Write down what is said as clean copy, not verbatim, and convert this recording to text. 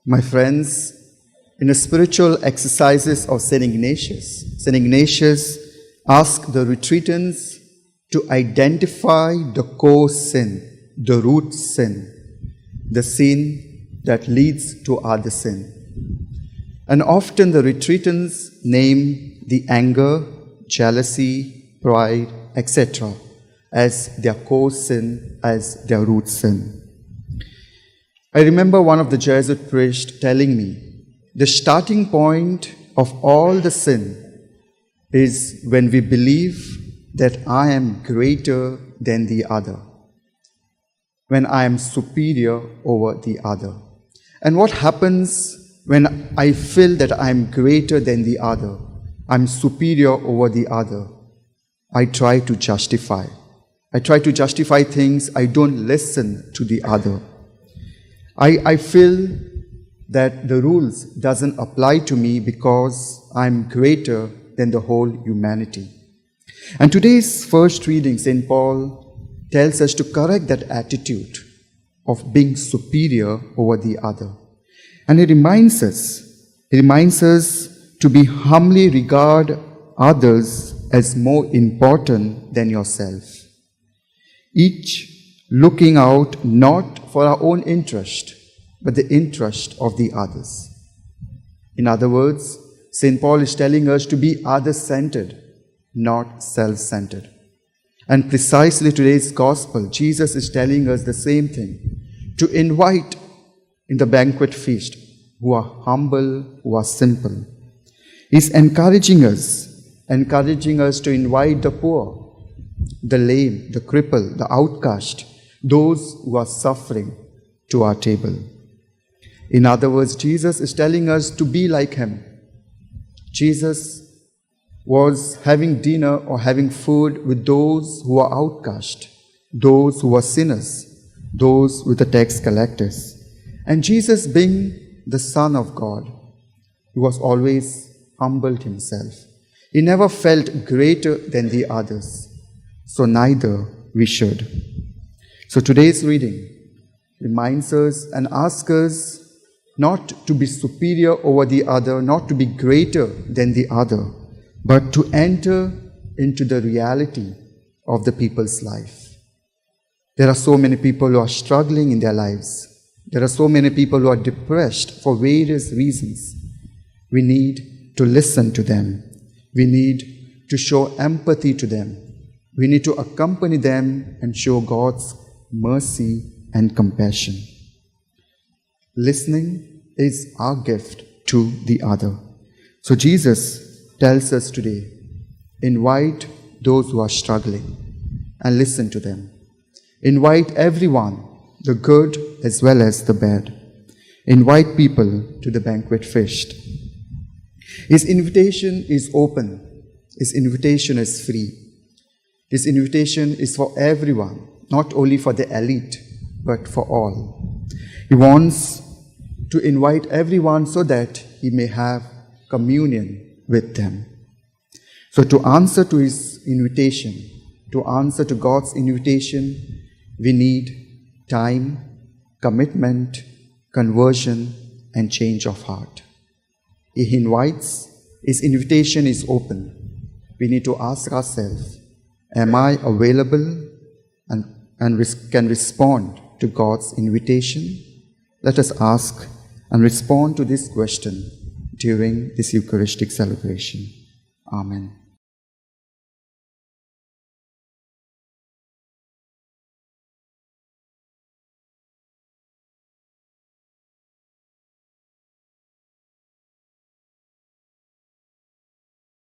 My friends, in the spiritual exercises of St. Ignatius asked the retreatants to identify the core sin, the root sin, the sin that leads to other sin. And often the retreatants name the anger, jealousy, pride, etc. as their core sin, as their root sin. I remember one of the Jesuit priests telling me, the starting point of all the sin is when we believe that I am greater than the other, when I am superior over the other. And what happens when I feel that I am greater than the other, I'm superior over the other? I try to justify. I try to justify things. I don't listen to the other. I feel that the rules doesn't apply to me because I'm greater than the whole humanity. And today's first reading, St. Paul tells us to correct that attitude of being superior over the other. And he reminds us to be humbly regard others as more important than yourself. Each looking out not for our own interest, but the interest of the others. In other words, St. Paul is telling us to be other-centered, not self-centered. And precisely today's gospel, Jesus is telling us the same thing, to invite in the banquet feast who are humble, who are simple. He's encouraging us to invite the poor, the lame, the crippled, the outcast, those who are suffering to our table. In other words, Jesus is telling us to be like him. Jesus was having dinner or having food with those who are outcast, those who are sinners, those with the tax collectors. And Jesus, being the Son of God, he was always humbled himself. He never felt greater than the others. So neither we should. So today's reading reminds us and asks us not to be superior over the other, not to be greater than the other, but to enter into the reality of the people's life. There are so many people who are struggling in their lives. There are so many people who are depressed for various reasons. We need to listen to them. We need to show empathy to them. We need to accompany them and show God's mercy and compassion. Listening is our gift to the other. So Jesus tells us today, invite those who are struggling and listen to them. Invite everyone, the good as well as the bad. Invite people to the banquet feast. His invitation is open. His invitation is free. His invitation is for everyone, not only for the elite, but for all. He wants to invite everyone so that he may have communion with them. So to answer to his invitation, to answer to God's invitation, we need time, commitment, conversion, and change of heart. He invites, his invitation is open. We need to ask ourselves, am I available and can respond to God's invitation? Let us ask and respond to this question during this Eucharistic celebration. Amen.